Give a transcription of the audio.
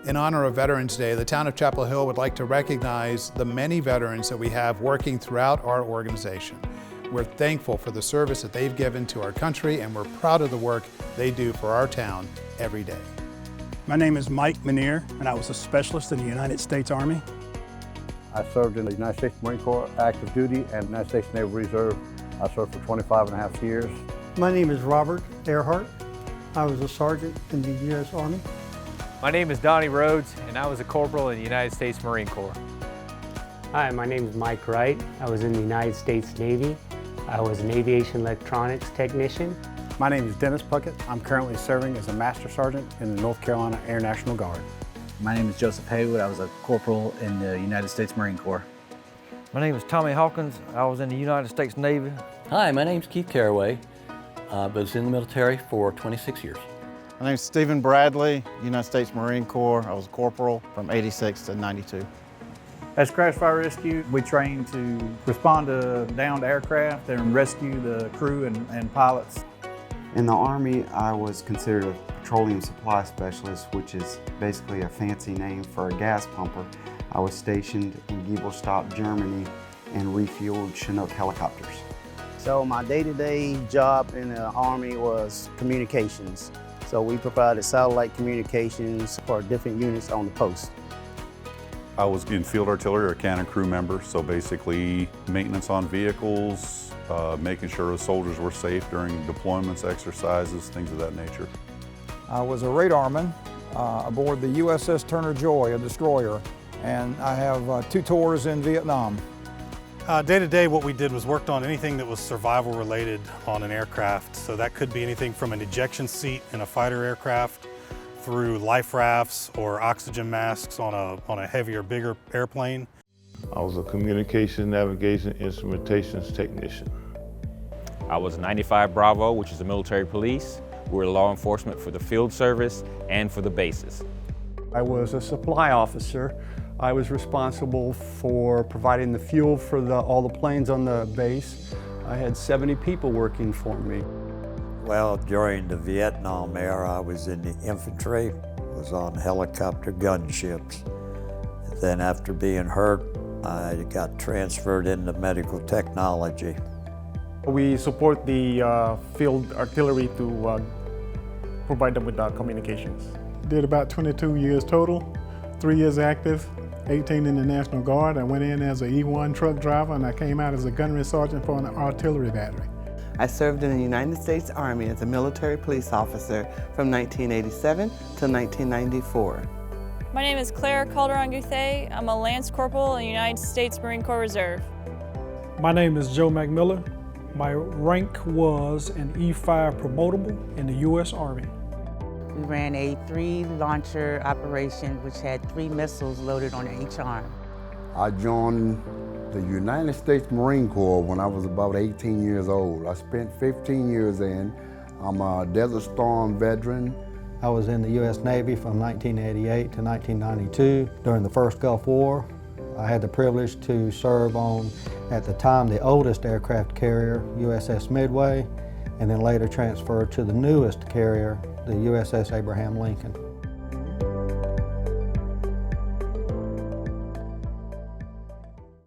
In honor of Veterans Day, the town of Chapel Hill would like to recognize the many veterans that we have working throughout our organization. We're thankful for the service that they've given to our country, and we're proud of the work they do for our town every day. My name is Mike Menier, and I was a specialist in the United States Army. I served in the United States Marine Corps active duty and United States Naval Reserve. I served for 25 and a half years. My name is Robert Earhart. I was a sergeant in the U.S. Army. My name is Donnie Rhodes, and I was a corporal in the United States Marine Corps. Hi, my name is Mike Wright. I was in the United States Navy. I was an aviation electronics technician. My name is Dennis Puckett. I'm currently serving as a Master Sergeant in the North Carolina Air National Guard. My name is Joseph Haywood. I was a corporal in the United States Marine Corps. My name is Tommy Hawkins. I was in the United States Navy. Hi, my name is Keith Carraway. I was in the military for 26 years. My name is Stephen Bradley, United States Marine Corps. I was a corporal from 86 to 92. As Crash Fire Rescue, we train to respond to downed aircraft and rescue the crew and pilots. In the Army, I was considered a petroleum supply specialist, which is basically a fancy name for a gas pumper. I was stationed in Giebelstadt, Germany, and refueled Chinook helicopters. So my day-to-day job in the Army was communications. So we provided satellite communications for different units on the post. I was in field artillery or cannon crew member, so basically maintenance on vehicles, making sure the soldiers were safe during deployments, exercises, things of that nature. I was a radarman aboard the USS Turner Joy, a destroyer, and I have 2 tours in Vietnam. Day to day, what we did was worked on anything that was survival related on an aircraft. So that could be anything from an ejection seat in a fighter aircraft through life rafts or oxygen masks on a heavier, bigger airplane. I was a communication, navigation, instrumentations technician. I was 95 Bravo, which is the military police. We were law enforcement for the field service and for the bases. I was a supply officer. I was responsible for providing the fuel for all the planes on the base. I had 70 people working for me. Well, during the Vietnam era, I was in the infantry, was on helicopter gunships. Then after being hurt, I got transferred into medical technology. We support the field artillery to provide them with communications. Did about 22 years total, 3 years active, 18 in the National Guard. I went in as an E1 truck driver and I came out as a gunnery sergeant for an artillery battery. I served in the United States Army as a military police officer from 1987 to 1994. My name is Claire Calderon-Guthay. I'm a Lance Corporal in the United States Marine Corps Reserve. My name is Joe McMiller. My rank was an E5 promotable in the U.S. Army. We ran a 3-launcher operation which had 3 missiles loaded on each arm. I joined the United States Marine Corps when I was about 18 years old. I spent 15 years in. I'm a Desert Storm veteran. I was in the U.S. Navy from 1988 to 1992 during the first Gulf War. I had the privilege to serve on, at the time, the oldest aircraft carrier, USS Midway, and then later transferred to the newest carrier, the USS Abraham Lincoln.